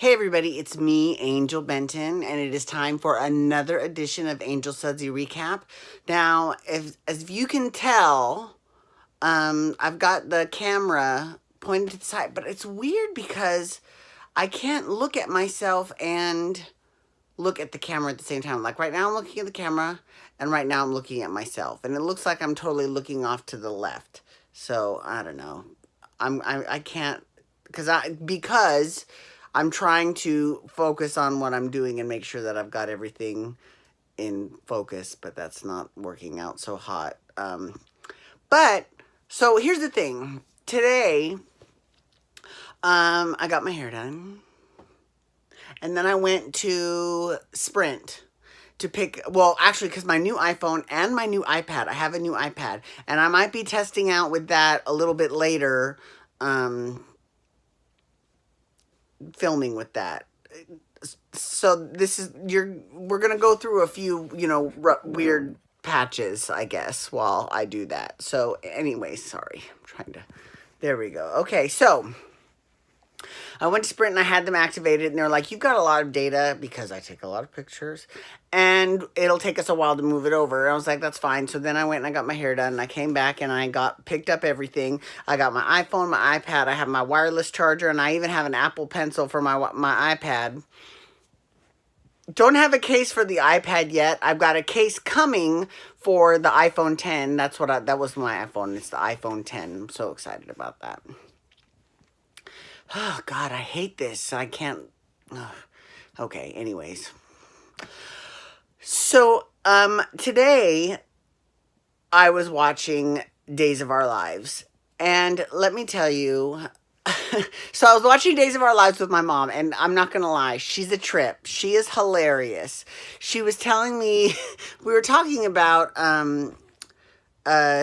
Hey everybody, it's me, Angel Benton, and it is time for another edition of Angel Sudsy Recap. Now, as you can tell, I've got the camera pointed to the side, but it's weird because I can't look at myself and look at the camera at the same time. Like right now I'm looking at the camera, and right now I'm looking at myself, and it looks like I'm totally looking off to the left. So I don't know. I can't because I'm trying to focus on what I'm doing and make sure that I've got everything in focus, but that's not working out so hot. But so here's the thing. Today, I got my hair done, and then I went to Sprint to pick, well, actually, because my new iPhone and my new iPad, I have a new iPad, and I might be testing out with that a little bit later, filming with that. So we're gonna go through a few, weird patches, I guess, while I do that. So anyway, sorry, I'm trying to, there we go. Okay, so I went to Sprint and I had them activated, and they're like, you've got a lot of data because I take a lot of pictures, and it'll take us a while to move it over. And I was like, that's fine. So then I went and I got my hair done, and I came back and I picked up everything. I got my iPhone, my iPad, I have my wireless charger, and I even have an Apple Pencil for my iPad. Don't have a case for the iPad yet. I've got a case coming for the iPhone 10. That was my iPhone. It's the iPhone 10. I'm so excited about that. Oh, God, I hate this. I can't. Okay, anyways. So, today I was watching Days of Our Lives. And let me tell you, so I was watching Days of Our Lives with my mom, and I'm not going to lie, she's a trip. She is hilarious. She was telling me, we were talking about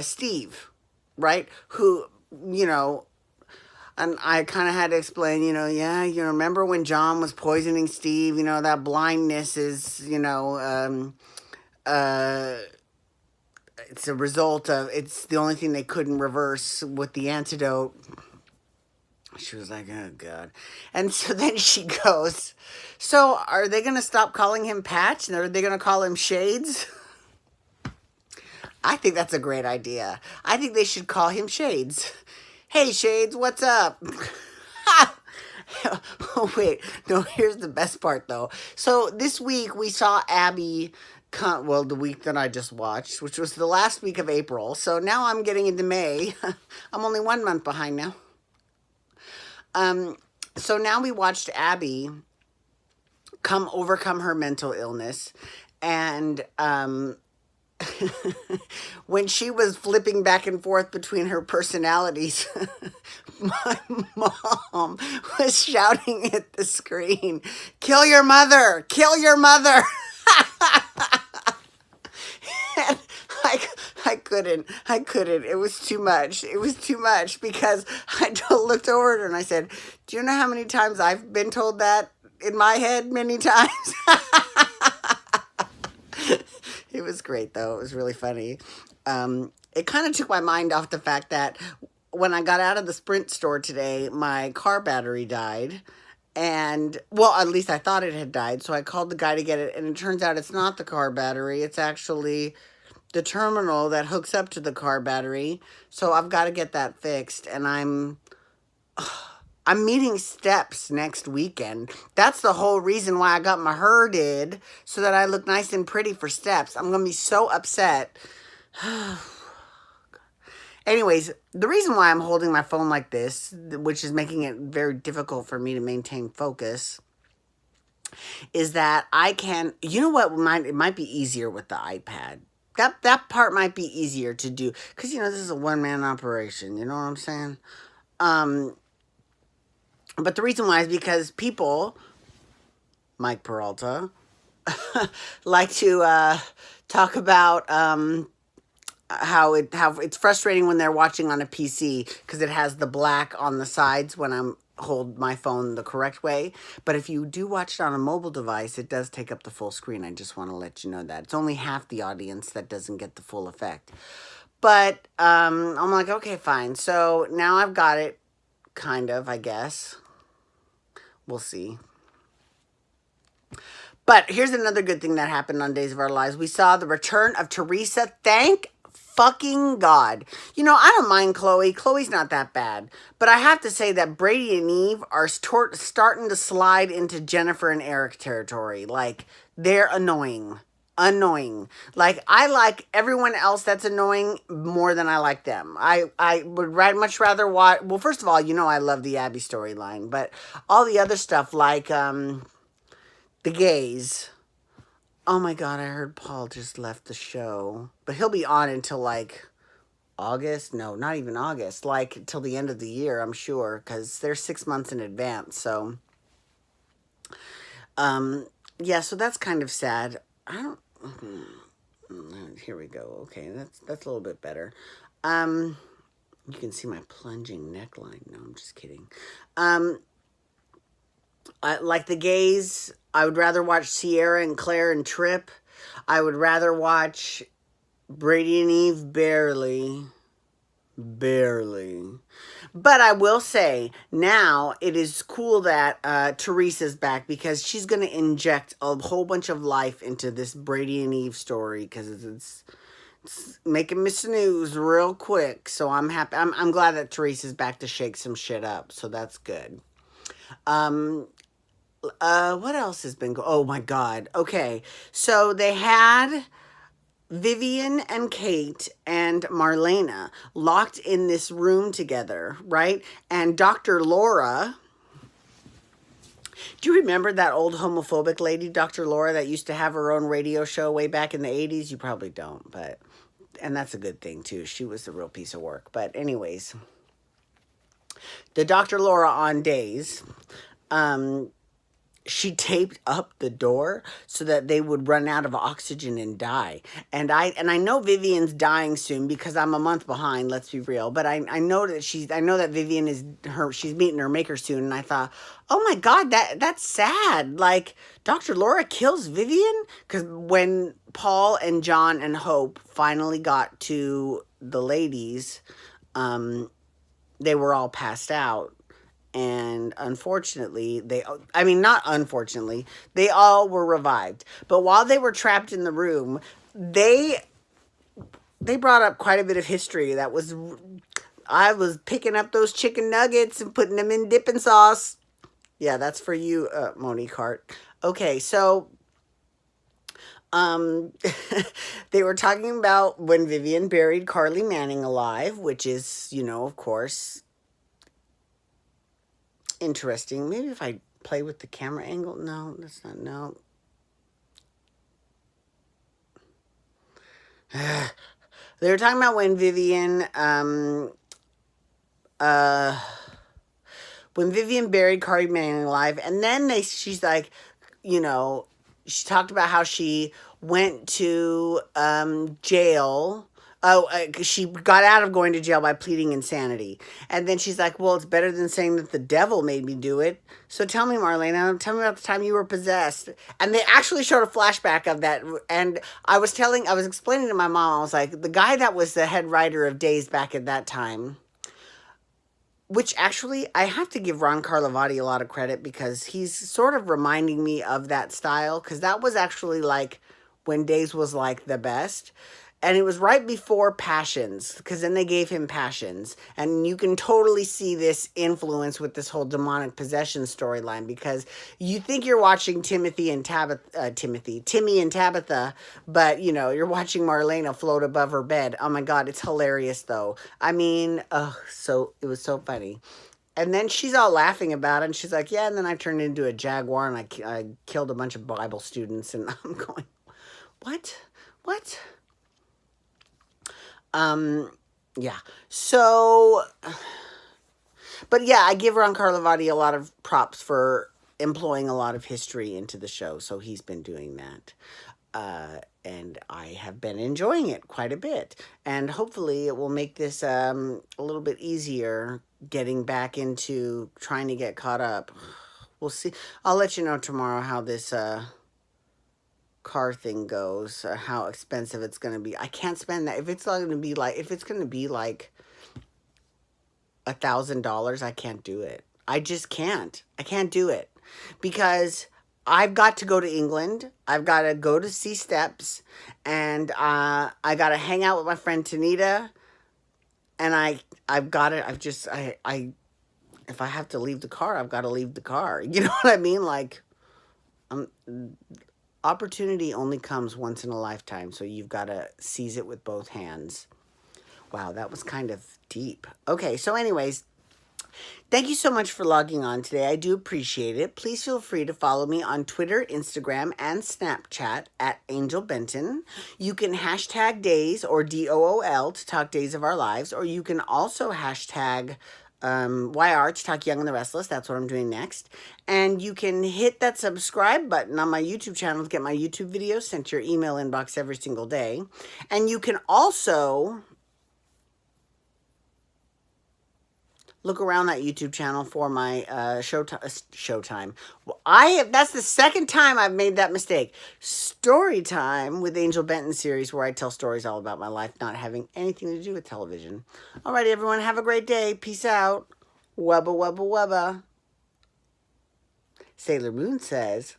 Steve, right? Who, and I kind of had to explain, yeah, remember when John was poisoning Steve, that blindness is, it's a result of, it's the only thing they couldn't reverse with the antidote. She was like, oh, God. And so then she goes, so are they going to stop calling him Patch? And are they going to call him Shades? I think that's a great idea. I think they should call him Shades. Hey, Shades, what's up? Oh, wait. No, here's the best part, though. So this week we saw Abby come, well, the week that I just watched, which was the last week of April. So now I'm getting into May. I'm only 1 month behind now. So now we watched Abby overcome her mental illness, and when she was flipping back and forth between her personalities, my mom was shouting at the screen, "Kill your mother! Kill your mother!" And I couldn't. It was too much. It was too much because I looked over at her and I said, do you know how many times I've been told that in my head? Many times. It was great, though. It was really funny. It kind of took my mind off the fact that when I got out of the Sprint store today, my car battery died. And, well, at least I thought it had died. So I called the guy to get it. And it turns out it's not the car battery. It's actually the terminal that hooks up to the car battery. So I've got to get that fixed. And I'm meeting Steps next weekend. That's the whole reason why I got my hair did, so that I look nice and pretty for Steps. I'm going to be so upset. Anyways, the reason why I'm holding my phone like this, which is making it very difficult for me to maintain focus, is that I can, you know what, it might be easier with the iPad. That part might be easier to do, because, this is a one-man operation, you know what I'm saying? But the reason why is because people, Mike Peralta, like to talk about how it's frustrating when they're watching on a PC because it has the black on the sides when I'm hold my phone the correct way. But if you do watch it on a mobile device, it does take up the full screen. I just want to let you know that. It's only half the audience that doesn't get the full effect. But I'm like, okay, fine. So now I've got it, kind of, I guess. We'll see. But here's another good thing that happened on Days of Our Lives. We saw the return of Teresa. Thank fucking God. You know, I don't mind Chloe. Chloe's not that bad. But I have to say that Brady and Eve are starting to slide into Jennifer and Eric territory. Like, they're annoying. Annoying. Like, I like everyone else that's annoying more than I like them. I would much rather watch. Well, first of all, you know I love the Abby storyline. But all the other stuff like the gays. Oh my God, I heard Paul just left the show. But he'll be on until like August. No, not even August. Like till the end of the year, I'm sure. Because they're 6 months in advance. So, yeah, so that's kind of sad. I don't... Here we go. Okay, that's a little bit better. You can see my plunging neckline. No, I'm just kidding. Like the gays, I would rather watch Sierra and Claire and Trip. I would rather watch Brady and Eve barely. Barely. But I will say, now it is cool that Teresa's back because she's going to inject a whole bunch of life into this Brady and Eve story because it's making me snooze real quick. So I'm happy. I'm glad that Teresa's back to shake some shit up. So that's good. What else has been oh my God. Okay. So they had Vivian and Kate and Marlena locked in this room together, right? And Dr. Laura, do you remember that old homophobic lady, Dr. Laura, that used to have her own radio show way back in the 80s? You probably don't, but, and that's a good thing too. She was a real piece of work. But anyways, the Dr. Laura on Days, she taped up the door so that they would run out of oxygen and die. And I know Vivian's dying soon because I'm a month behind, let's be real. But I know that Vivian she's meeting her maker soon. And I thought, oh my God, that's sad. Like, Dr. Laura kills Vivian? Because when Paul and John and Hope finally got to the ladies, they were all passed out. And unfortunately, not unfortunately, they all were revived. But while they were trapped in the room, they brought up quite a bit of history. I was picking up those chicken nuggets and putting them in dipping sauce. Yeah, that's for you, Monique Hart. Okay, so they were talking about when Vivian buried Carly Manning alive, which is, of course, interesting. Maybe if I play with the camera angle. No, that's not. No. They were talking about when Vivian buried Carly Manning alive, and then she's like, she talked about how she went to jail. She got out of going to jail by pleading insanity. And then she's like, well, it's better than saying that the devil made me do it. So tell me, Marlena, tell me about the time you were possessed. And they actually showed a flashback of that. And I was explaining to my mom, I was like, the guy that was the head writer of Days back at that time, which actually I have to give Ron Carlivati a lot of credit because he's sort of reminding me of that style. Because that was actually like when Days was like the best. And it was right before Passions, because then they gave him Passions. And you can totally see this influence with this whole demonic possession storyline, because you think you're watching Timmy and Tabitha, but, you're watching Marlena float above her bed. Oh, my God, it's hilarious, though. I mean, it was so funny. And then she's all laughing about it, and she's like, yeah, and then I turned into a jaguar, and I killed a bunch of Bible students, and I'm going, what? Yeah. So, but yeah, I give Ron Carlivati a lot of props for employing a lot of history into the show. So he's been doing that. And I have been enjoying it quite a bit. And hopefully it will make this, a little bit easier getting back into trying to get caught up. We'll see. I'll let you know tomorrow how this, car thing goes, how expensive it's going to be. I can't spend that. If it's going to be like $1,000, I can't do it. I just can't. I can't do it because I've got to go to England. I've got to go to see Steps, and I got to hang out with my friend Tanita. And I've got to. I've just I if I have to leave the car, I've got to leave the car. You know what I mean? Like, um, opportunity only comes once in a lifetime, so you've got to seize it with both hands. Wow, that was kind of deep. Okay, so anyways, thank you so much for logging on today. I do appreciate it. Please feel free to follow me on Twitter, Instagram, and Snapchat at Angel Benton. You can hashtag days or DOOL to talk days of our lives, or you can also hashtag YR to talk Young and the Restless. That's what I'm doing next. And you can hit that subscribe button on my YouTube channel to get my YouTube videos sent to your email inbox every single day. And you can also look around that YouTube channel for my Showtime. Well, that's the second time I've made that mistake. Story Time with Angel Benton series, where I tell stories all about my life not having anything to do with television. Alrighty, everyone, have a great day. Peace out. Wubba wubba wubba. Sailor Moon says,